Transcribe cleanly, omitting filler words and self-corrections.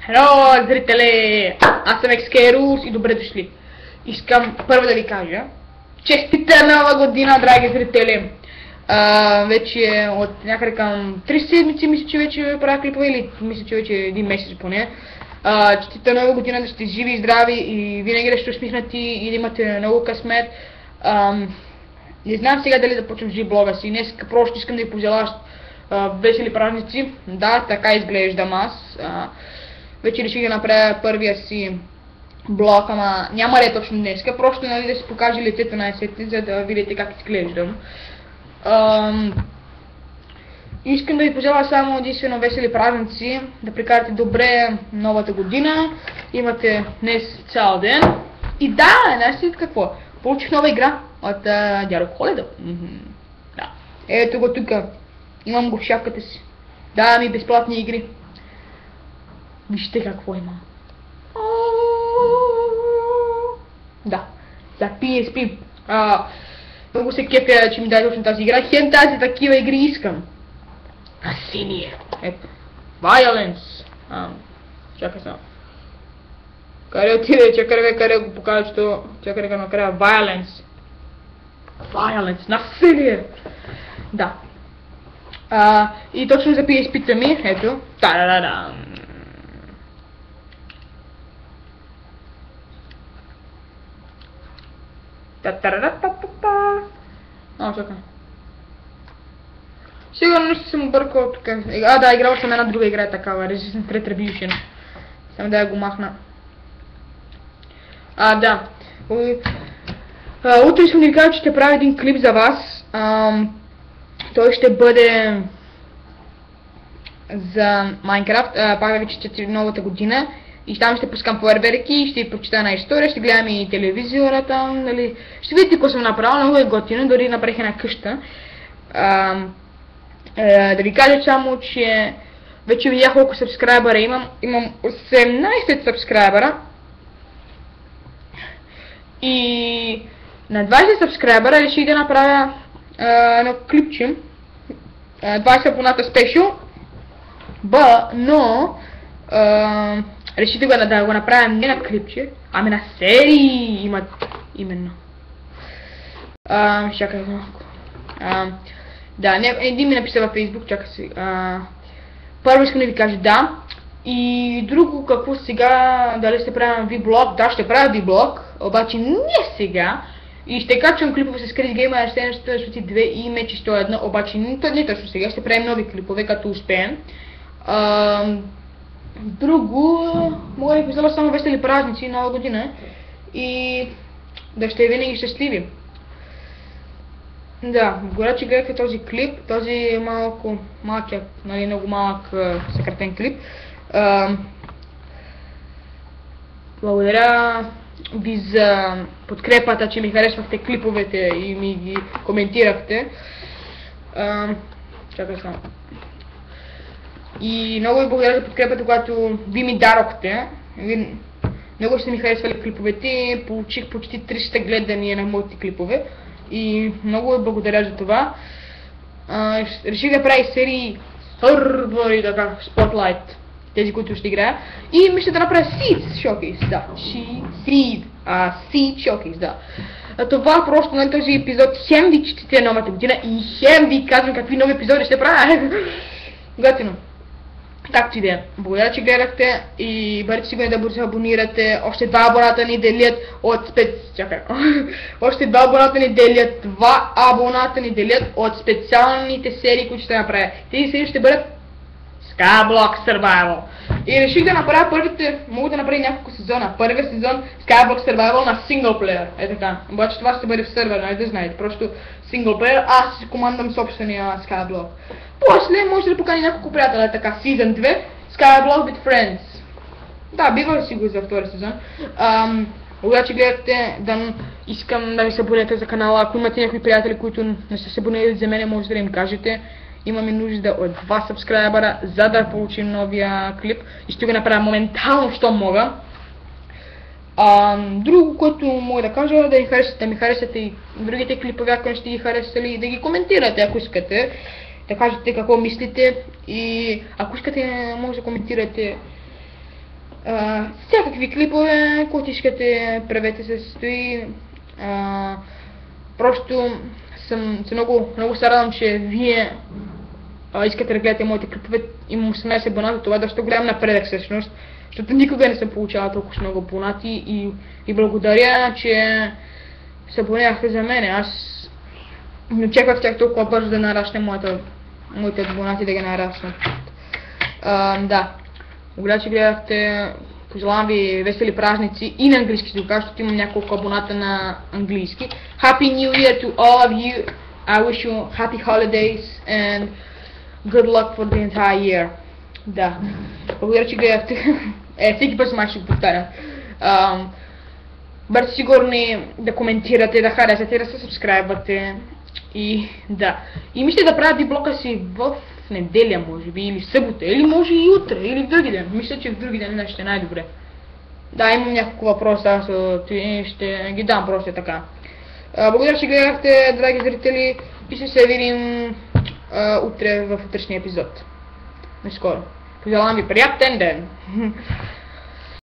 Хело, зрители! Аз съм Екскерус и добре дошли. Искам първо да ви кажа честита нова година, драги зрители! Вече от някъде към 3 седмици мисля, че вече правя клипове, или мисля, че вече един месец поне. Честита нова година, да сте живи и здрави и винаги да сте усмихнати и да имате много късмет. Не знам сега дали да почвам жив блога си. Днес просто искам да ви пожелая весели празници. Да, така изглеждам аз. Вече реших да направя първия си блог, ама няма ли точно днеска, просто нали, да си покажа лицето най-сетне, за да видите как изглеждам. Искам да ви пожелая само единствено весели празници, да прекарате добре новата година, имате днес цял ден. И да, знаете какво? Получих нова игра от дядо Коледа. Да. Ето го тук. Имам го в шапката си. Да, ми безплатни игри. Вижте какво има. Да, за PSP. Много се кефя, че ми даде точно тази игра. Хем тази такива игри искам. Насилие. Ето. Violence. Чакай сега. Къде отиде? Чакай къде го покажа, че чакай къде накрая. Violence. Violence. Насилие. Да. И точно за PSP-та ми, ето. Та-да-да-да. Чакай. Сигурно ще съм объркал тук. Да, играл съм една друга игра такава. Resistance Retribution. Само да я го махна. Да. Утре искам да ви кажа, че ще правя един клип за вас. Той ще бъде за Майнкрафт. Пак да ви честите новата година. И там ще пускам фойерверки, ще ви прочита една история, ще гледам и телевизора там, нали. Ще видите какво съм направил, много е готино, дори направих една къща. Да ви кажа само, че вече видях колко сабскрайбъра имам. Имам 18 сабскрайбъра. И на 20 сабскрайбъра реших да направя едно клипче. 20 абоната спешъл. Но реших да го направя не на клипче, ами на серии имат именно. Чакай малко. Да, един ми написа във Facebook, чакай си. Първо искам да ви кажа да. И друго какво сега, дали ще правя V-блог? Да, ще правя V-блог, обаче не сега. И ще качвам клипове с Chris Gamer, Star 2 и Match 101, обаче не точно сега, ще правим нови клипове, като успеем. Друго, мога да ви пожелая само весели празници, нова година и да сте винаги щастливи. Да, благодаря, че гледахте този клип, този малък, нали, много малък съкратен клип. Благодаря ви за подкрепата, че ми харесвахте клиповете и ми ги коментирахте. Чакай само. И много ви благодаря за подкрепата, която ви ми дадохте. Много ще ми харесвали клиповете, получих почти 300 гледания на моите клипове. И много ви благодаря за това. Реших да правя серии сървъри, така, Spotlight, тези, които ще играя. И мисля да направя Seed Showcase, да. Seed Showcase, да. Това просто на този епизод хем ви четите новата година и хем ви казвам какви нови епизоди ще правя. Готино. Както и да е. Благодаря, че гледахте и бъдете сигурни да се абонирате. Още 2 абоната ни делят от Още 2 абоната ни делят. 2 абоната ни делят от специалните серии, които ще направя. Тези серии ще бъдат Skyblock Survival. И реших да направя първите, мога да направя няколко сезона. Първият сезон Skyblock Survival на синглплеер. Е така. Обаче това ще бъде в сервер, нали да знаете. Просто синглплеер, аз си командам собствения Skyblock. После може да покани няколко приятеля, така, Season 2, Skyblock with Friends. Да, бива си го за втори сезон. Благодаря, че гледате, искам да ви се абонирате за канала. Ако имате някои приятели, които не са се абонирали за мен, може да им кажете. Имаме нужда от 2 сабскрайбъра, за да получим новия клип. И ще го направя моментално, що мога. Друго, което мога да кажа, да ми харесате и другите клипове, ако не сте ги харесали, да ги коментирате, ако искате. Да кажете какво мислите и ако искате, може да коментирате Всякакви клипове, които искате, правете се стои. Просто се много се радвам, че вие искате да гледате моите клипове. Имам 18 абоната, това е доста голям напредък всъщност, защото никога не съм получавал толкова много абонати и благодаря, че се абонирахте за мене. Аз не очаквах тях толкова бързо да нарасне моите абонати, да ги нараснат. Да, благодаря, че гледахте. Пожелавам ви весели празници и на английски, защото имам няколко абоната на английски. Happy New Year to all of you. I wish you happy holidays and good luck for the entire year. Да, благодаря, че гледахте. Всеки път май ще го повтарям. Бъдете сигурни да коментирате, да харесате, да се сабскрайбвате. И да. И мисля да правя блока си в неделя, може би, или в събота, или може и утре, или в други ден. Мисля, че в други ден ще е най-добре. Да, имам няколко въпроса, аз ще ги дам просто така. Благодаря, че гледахте, драги зрители, и ще се видим утре в утрешния епизод. Наскоро. Пожелавам ви приятен ден!